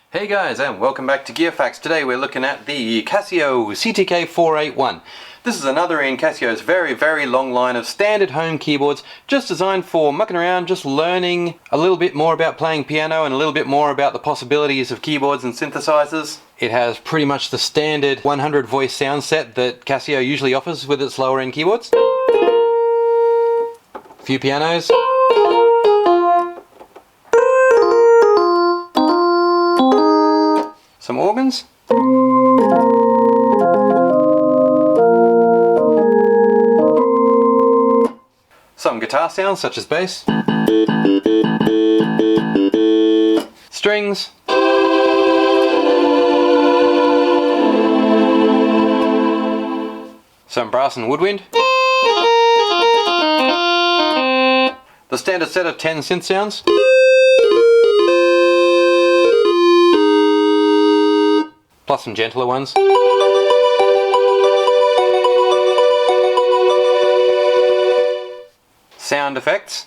Hey guys, and welcome back to Gear Facts. Today we're looking at the Casio CTK-481. This is another in Casio's very long line of standard home keyboards, just designed for mucking around, just learning a little bit more about playing piano and a little bit more about the possibilities of keyboards and synthesizers. It has pretty much the standard 100 voice sound set that Casio usually offers with its lower end keyboards. A few pianos. Some organs. Some guitar sounds such as bass. Strings. Some brass and woodwind. The standard set of 10 synth sounds. Plus some gentler ones. Sound effects.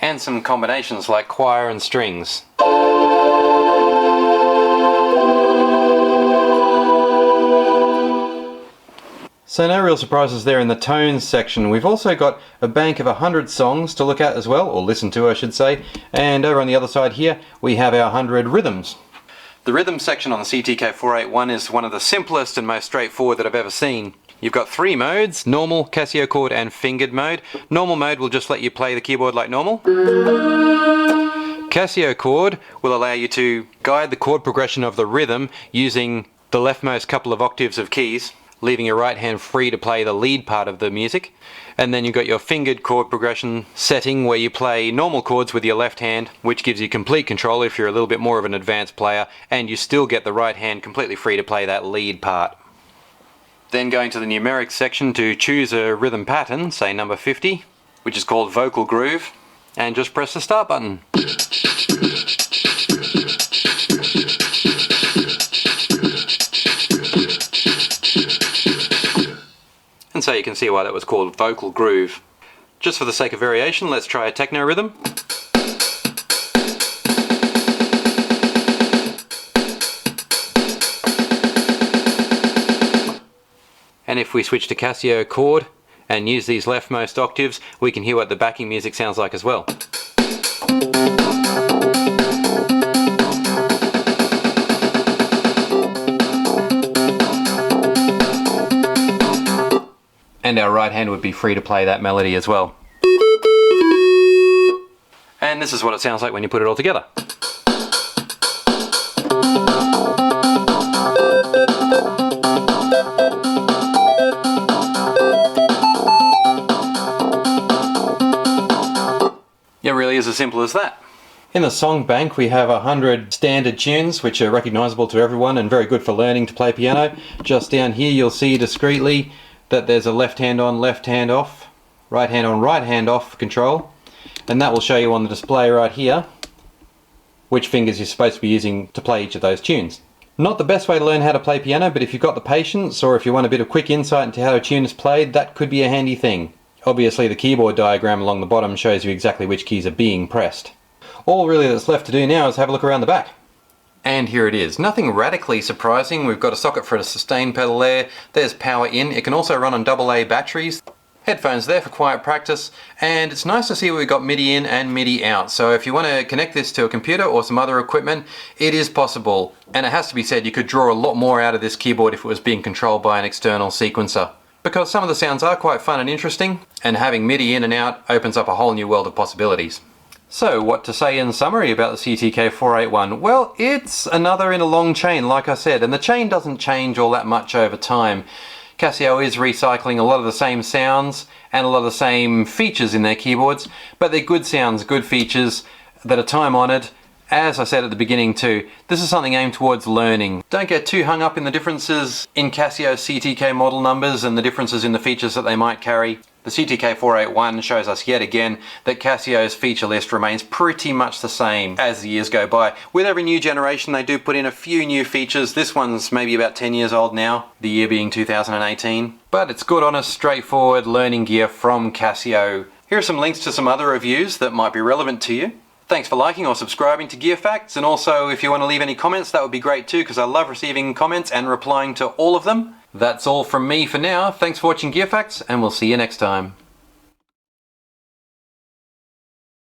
And some combinations like choir and strings. So no real surprises there in the tones section. We've also got a bank of 100 songs to look at as well, or listen to I should say, and over on the other side here we have our 100 rhythms. The rhythm section on the CTK-481 is one of the simplest and most straightforward that I've ever seen. You've got three modes: normal, Casio chord and fingered mode. Normal mode will just let you play the keyboard like normal. Casio chord will allow you to guide the chord progression of the rhythm using the leftmost couple of octaves of keys, leaving your right hand free to play the lead part of the music. And then you've got your fingered chord progression setting where you play normal chords with your left hand, which gives you complete control if you're a little bit more of an advanced player, and you still get the right hand completely free to play that lead part. Then going to the numeric section to choose a rhythm pattern, say number 50, which is called vocal groove, and just press the start button. And so you can see why that was called vocal groove. Just for the sake of variation, let's try a techno rhythm. And if we switch to Casio chord and use these leftmost octaves, we can hear what the backing music sounds like as well. And our right hand would be free to play that melody as well. And this is what it sounds like when you put it all together. It really is as simple as that. In the song bank we have 100 standard tunes which are recognisable to everyone and very good for learning to play piano. Just down here you'll see discreetly that there's a left hand on, left hand off, right hand on, right hand off control, and that will show you on the display right here which fingers you're supposed to be using to play each of those tunes. Not the best way to learn how to play piano, but if you've got the patience or if you want a bit of quick insight into how a tune is played, that could be a handy thing. Obviously the keyboard diagram along the bottom shows you exactly which keys are being pressed. All really that's left to do now is have a look around the back. And here it is. Nothing radically surprising. We've got a socket for a sustain pedal there. There's power in. It can also run on AA batteries. Headphones there for quiet practice. And it's nice to see we've got MIDI in and MIDI out. So if you want to connect this to a computer or some other equipment, it is possible. And it has to be said, you could draw a lot more out of this keyboard if it was being controlled by an external sequencer, because some of the sounds are quite fun and interesting, and having MIDI in and out opens up a whole new world of possibilities. So what to say in summary about the CTK-481? Well, it's another in a long chain, like I said, and the chain doesn't change all that much over time. Casio is recycling a lot of the same sounds and a lot of the same features in their keyboards, but they're good sounds, good features that are time-honoured. As I said at the beginning too, this is something aimed towards learning. Don't get too hung up in the differences in Casio CTK model numbers and the differences in the features that they might carry. The CTK-481 shows us yet again that Casio's feature list remains pretty much the same as the years go by. With every new generation they do put in a few new features. This one's maybe about 10 years old now, the year being 2018. But it's good, honest, straightforward learning gear from Casio. Here are some links to some other reviews that might be relevant to you. Thanks for liking or subscribing to Gear Facts, and also if you want to leave any comments that would be great too, because I love receiving comments and replying to all of them. That's all from me for now. Thanks for watching Gear Facts, and we'll see you next time.